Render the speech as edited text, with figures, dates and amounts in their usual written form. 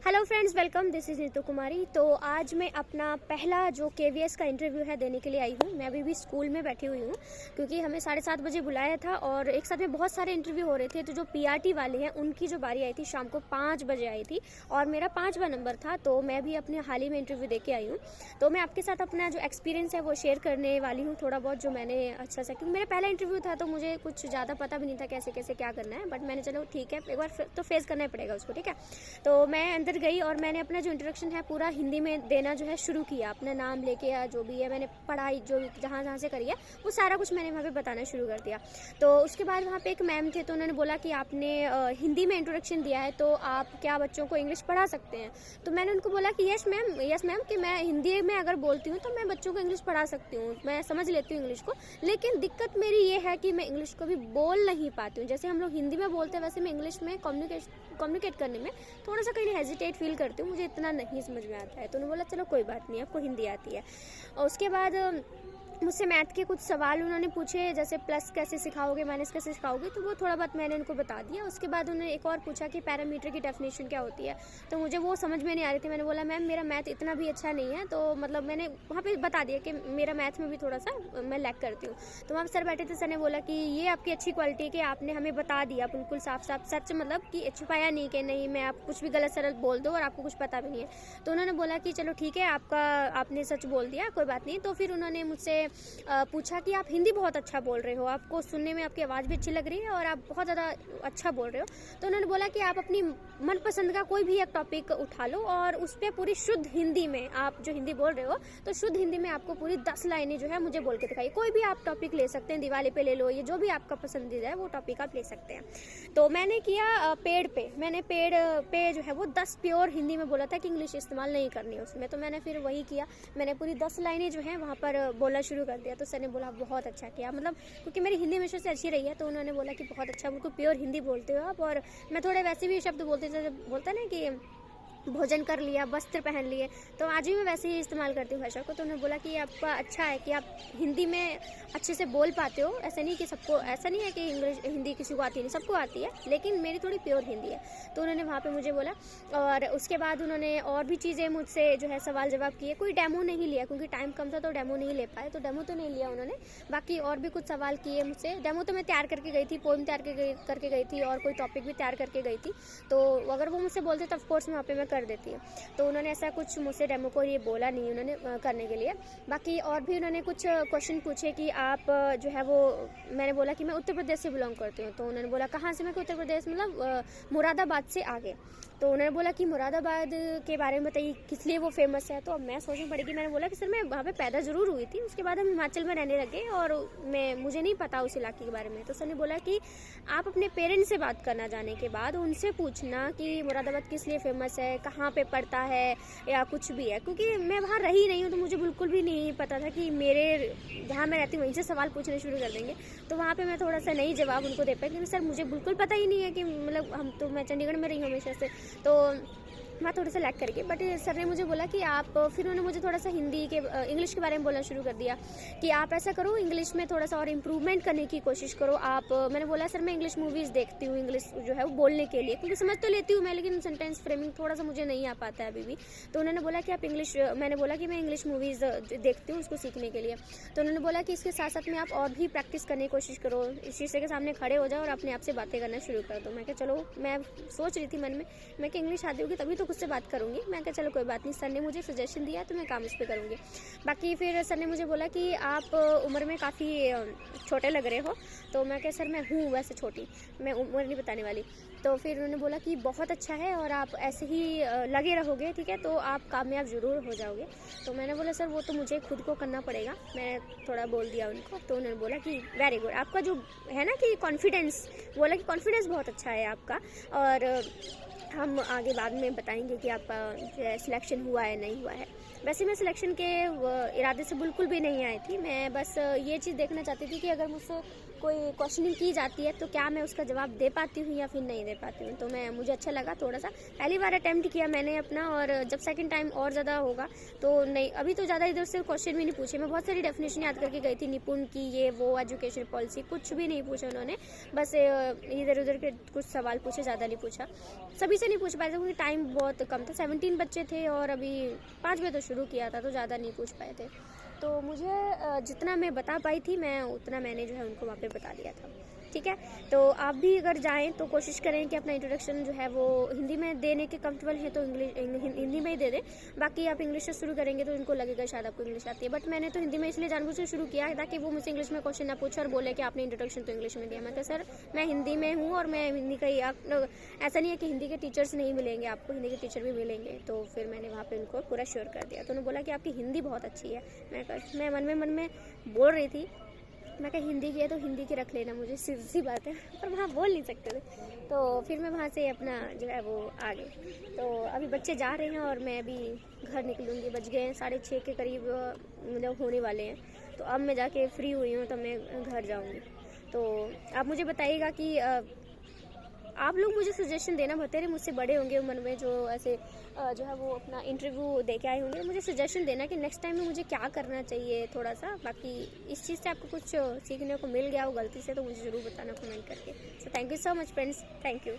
Hello friends, welcome. This is Neetu Kumari. तो आज मैं अपना पहला जो केवीएस का इंटरव्यू है देने के लिए आई हूँ। मैं अभी भी स्कूल में बैठी हुई हूँ क्योंकि हमें 7:30 बजे बुलाया था और एक साथ में बहुत सारे इंटरव्यू हो रहे थे। तो जो पीआरटी वाले हैं उनकी जो बारी आई थी शाम को 5 बजे आई थी और मेरा 5वां नंबर था। तो मैं भी अपने हाल ही में इंटरव्यू दे के आई हूँ। तो मैं आपके साथ अपना जो एक्सपीरियंस है वो शेयर करने वाली हूँ, थोड़ा बहुत जो मैंने अच्छा सा, क्योंकि मेरा पहला इंटरव्यू था तो मुझे कुछ ज़्यादा पता भी नहीं था कैसे कैसे क्या करना है। बट मैंने चलो ठीक है, एक बार तो फेस करना ही पड़ेगा उसको, ठीक है। तो मैं अंदर गई और मैंने अपना जो इंट्रोडक्शन है पूरा हिंदी में देना जो है शुरू किया। अपना नाम लेके या जो भी है मैंने पढ़ाई जो जहाँ जहाँ से करी है वो सारा कुछ मैंने वहाँ पे बताना शुरू कर दिया। तो उसके बाद वहाँ पे एक मैम थे तो उन्होंने बोला कि आपने हिंदी में इंट्रोडक्शन दिया है तो आप क्या बच्चों को इंग्लिश पढ़ा सकते हैं। तो मैंने उनको बोला कि यस मैम कि मैं हिंदी में अगर बोलती हूँ तो मैं बच्चों को इंग्लिश पढ़ा सकती हूँ, मैं समझ लेती हूँ इंग्लिश को। लेकिन दिक्कत मेरी ये है कि मैं इंग्लिश को भी बोल नहीं पाती हूँ। जैसे हम लोग हिंदी में बोलते हैं वैसे मैं इंग्लिश में कम्युनिकेट करने में थोड़ा सा कहीं हेजिटेट फील करती हूँ, मुझे इतना नहीं समझ में आता है। तो उन्होंने बोला चलो कोई बात नहीं, आपको हिंदी आती है। और उसके बाद मुझसे मैथ के कुछ सवाल उन्होंने पूछे, जैसे प्लस कैसे सिखाओगे, माइनस कैसे सिखाओगे, तो वो थोड़ा बहुत मैंने उनको बता दिया। उसके बाद उन्होंने एक और पूछा कि पैरामीटर की डेफिनेशन क्या होती है। तो मुझे वो समझ में नहीं आ रही थी। मैंने बोला मैम मेरा मैथ इतना भी अच्छा नहीं है, तो मतलब मैंने वहाँ पे बता दिया कि मेरा मैथ में भी थोड़ा सा मैं लैक करती हूँ। तो वहाँ सर बैठे थे, सर ने बोला कि ये आपकी अच्छी क्वालिटी है कि आपने हमें बता दिया बिल्कुल साफ साफ सच, मतलब कि छुपाया नहीं कि नहीं मैं आप कुछ भी गलत सरल बोल दो और आपको कुछ पता भी नहीं है। तो उन्होंने बोला कि चलो ठीक है, आपने सच बोल दिया, कोई बात नहीं। तो फिर उन्होंने मुझसे पूछा कि आप हिंदी बहुत अच्छा बोल रहे हो, आपको सुनने में आपकी आवाज़ भी अच्छी लग रही है और आप बहुत ज़्यादा अच्छा बोल रहे हो। तो उन्होंने बोला कि आप अपनी मनपसंद का कोई भी एक टॉपिक उठा लो और उस पर पूरी शुद्ध हिंदी में, आप जो हिंदी बोल रहे हो तो शुद्ध हिंदी में आपको पूरी 10 लाइनें जो है मुझे बोल के दिखाई। कोई भी आप टॉपिक ले सकते हैं, दिवाली पे ले लो, ये जो भी आपका पसंदीदा है वो टॉपिक आप ले सकते हैं। तो मैंने किया पेड़ पे, मैंने पेड़ पे जो है वो 10 प्योर हिंदी में बोला था कि इंग्लिश इस्तेमाल नहीं करनी है उसमें। तो मैंने फिर वही किया, मैंने पूरी 10 लाइनें जो हैं वहाँ पर बोलना शुरू कर दिया। तो सर ने बोला बहुत अच्छा किया, मतलब क्योंकि मेरी हिंदी हमेशा से अच्छी रही है। तो उन्होंने बोला कि बहुत अच्छा, बिल्कुल प्योर हिंदी बोलते हो आप। और मैं थोड़े वैसे भी शब्द बोलते थे, जब बोलता ना कि भोजन कर लिया, वस्त्र पहन लिए, तो आज भी मैं वैसे ही इस्तेमाल करती हूँ भाषा को। तो उन्होंने बोला कि आपका अच्छा है कि आप हिंदी में अच्छे से बोल पाते हो। ऐसा नहीं कि सबको, ऐसा नहीं है कि इंग्लिश हिंदी किसी को आती नहीं, सबको आती है, लेकिन मेरी थोड़ी प्योर हिंदी है। तो उन्होंने वहाँ पे मुझे बोला। और उसके बाद उन्होंने और भी चीज़ें मुझसे जो है सवाल जवाब किए। कोई डेमो नहीं लिया क्योंकि टाइम कम था तो डेमो नहीं ले पाए, तो डेमो तो नहीं लिया उन्होंने। बाकी और भी कुछ सवाल किए मुझसे। डेमो तो मैं तैयार करके गई थी, पोएम तैयार करके गई थी और कोई टॉपिक भी तैयार करके गई थी। तो अगर वो मुझसे बोलते तो ऑफकोर्स मैं वहाँ पे मैं कर देती है। तो उन्होंने ऐसा कुछ मुझसे डेमो को ये बोला नहीं उन्होंने करने के लिए। बाकी और भी उन्होंने कुछ क्वेश्चन पूछे कि आप जो है वो, मैंने बोला कि मैं उत्तर प्रदेश से बिलोंग करती हूँ। तो उन्होंने बोला कहाँ से, मैं उत्तर प्रदेश मतलब मुरादाबाद से आगे। तो उन्होंने बोला कि मुरादाबाद के बारे में बताइए किस लिए वो फेमस है। तो अब मैं सोचनी पड़ेगी। मैंने बोला कि सर मैं वहाँ पे पैदा ज़रूर हुई थी, उसके बाद हम हिमाचल में रहने लगे और मुझे नहीं पता उस इलाके के बारे में। तो सर ने बोला कि आप अपने पेरेंट्स से बात करना, जाने के बाद उनसे पूछना कि मुरादाबाद किस लिए फेमस है, कहाँ पे पड़ता है या कुछ भी है। क्योंकि मैं वहाँ रही नहीं हूँ तो मुझे बिल्कुल भी नहीं पता था कि मेरे जहाँ मैं रहती हूँ वहीं से सवाल पूछने शुरू कर देंगे। तो वहाँ पे मैं थोड़ा सा नहीं जवाब उनको दे पाई क्योंकि सर मुझे बिल्कुल पता ही नहीं है कि मतलब मैं चंडीगढ़ में रही हूँ हमेशा से, तो मैं थोड़ा सा लैक करके। बट सर ने मुझे बोला कि आप, फिर उन्होंने मुझे थोड़ा सा इंग्लिश के बारे में बोलना शुरू कर दिया कि आप ऐसा करो, इंग्लिश में थोड़ा सा और इम्प्रूवमेंट करने की कोशिश करो आप। मैंने बोला सर मैं इंग्लिश मूवीज़ देखती हूँ, इंग्लिश जो है वो बोलने के लिए, क्योंकि समझ तो लेती हूँ मैं, लेकिन सेंटेंस फ्रेमिंग थोड़ा सा मुझे नहीं आ पाता है अभी भी। तो उन्होंने बोला कि आप इंग्लिश, मैंने बोला कि मैं इंग्लिश मूवीज़ देखती हूँ उसको सीखने के लिए। तो उन्होंने बोला कि इसके साथ साथ में आप और भी प्रैक्टिस करने की कोशिश करो, इस शीशे के सामने खड़े हो जाओ और अपने आप से बातें करना शुरू कर दो। मैं क्या चलो, मैं सोच रही थी मन में, मैं कि इंग्लिश आती होगी तभी तो खुद से बात करूँगी। मैं कहा चलो कोई बात नहीं, सर ने मुझे सजेशन दिया तो मैं काम इस पे करूँगी। बाकी फिर सर ने मुझे बोला कि आप उम्र में काफ़ी छोटे लग रहे हो। तो मैं कहा सर मैं हूँ वैसे छोटी, मैं उम्र नहीं बताने वाली। तो फिर उन्होंने बोला कि बहुत अच्छा है और आप ऐसे ही लगे रहोगे, ठीक है, तो आप कामयाब ज़रूर हो जाओगे। तो मैंने बोला सर वो तो मुझे खुद को करना पड़ेगा, मैं थोड़ा बोल दिया उनको। तो उन्होंने बोला कि वेरी गुड, आपका जो है ना कि कॉन्फिडेंस, बोला कि कॉन्फिडेंस बहुत अच्छा है आपका और हम आगे बाद में बताएंगे कि आपका जो है सिलेक्शन हुआ है नहीं हुआ है। वैसे मैं सिलेक्शन के इरादे से बिल्कुल भी नहीं आई थी, मैं बस ये चीज़ देखना चाहती थी कि अगर मुझसे कोई क्वेश्चनिंग की जाती है तो क्या मैं उसका जवाब दे पाती हूँ या फिर नहीं दे पाती हूँ। तो मुझे अच्छा लगा थोड़ा सा, पहली बार अटैम्प्ट किया मैंने अपना, और जब सेकंड टाइम और ज़्यादा होगा तो नहीं, अभी तो ज़्यादा इधर से क्वेश्चन भी नहीं पूछे। मैं बहुत सारी डेफिनेशन याद करके गई थी, निपुण की, ये वो, एजुकेशन पॉलिसी, कुछ भी नहीं पूछा उन्होंने, बस इधर उधर के कुछ सवाल पूछे, ज़्यादा नहीं पूछा। सभी से नहीं पूछ पाए थे क्योंकि टाइम बहुत कम था, 17 बच्चे थे और अभी 5 बजे तो शुरू किया था, तो ज़्यादा नहीं पूछ पाए थे। तो मुझे जितना मैं बता पाई थी मैं उतना मैंने जो है उनको वहाँ पे बता दिया था। ठीक है, तो आप भी अगर जाएं तो कोशिश करें कि अपना इंट्रोडक्शन जो है वो हिंदी में देने के कंफर्टेबल है तो हिंदी में ही दे दें। बाकी आप इंग्लिश से शुरू करेंगे तो इनको लगेगा शायद आपको इंग्लिश आती है, बट मैंने तो हिंदी में इसलिए जानबूझ के शुरू किया है ताकि वो मुझसे इंग्लिश में क्वेश्चन ना पूछे और बोले कि आपने इंट्रोडक्शन तो इंग्लिश में दिया। मैं कहा सर मैं हिंदी में हूँ और मैं हिंदी का ही ऐसा नहीं है कि हिंदी के टीचर्स नहीं मिलेंगे, आपको हिंदी के टीचर भी मिलेंगे। तो फिर मैंने वहाँ पर उनको पूरा श्योर कर दिया। तो उन्होंने बोला कि आपकी हिंदी बहुत अच्छी है। मैं मन में बोल रही थी, मैं कहा हिंदी की है तो हिंदी की रख लेना, मुझे सी बात है, पर वहाँ बोल नहीं सकते थे। तो फिर मैं वहाँ से अपना जो है वो आ गई। तो अभी बच्चे जा रहे हैं और मैं अभी घर निकलूँगी, बज गए हैं 6:30 के करीब मतलब होने वाले हैं। तो अब मैं जाके फ्री हुई हूँ तो मैं घर जाऊँगी। तो आप मुझे बताइएगा कि आप लोग मुझे सजेशन देना, बतेरे मुझसे बड़े होंगे उम्र में जो ऐसे जो है वो अपना इंटरव्यू दे के आए होंगे, मुझे सजेशन देना कि नेक्स्ट टाइम में मुझे क्या करना चाहिए थोड़ा सा। बाकी इस चीज़ से आपको कुछ सीखने को मिल गया हो गलती से तो मुझे ज़रूर बताना कमेंट करके। So thank you so much friends, thank you.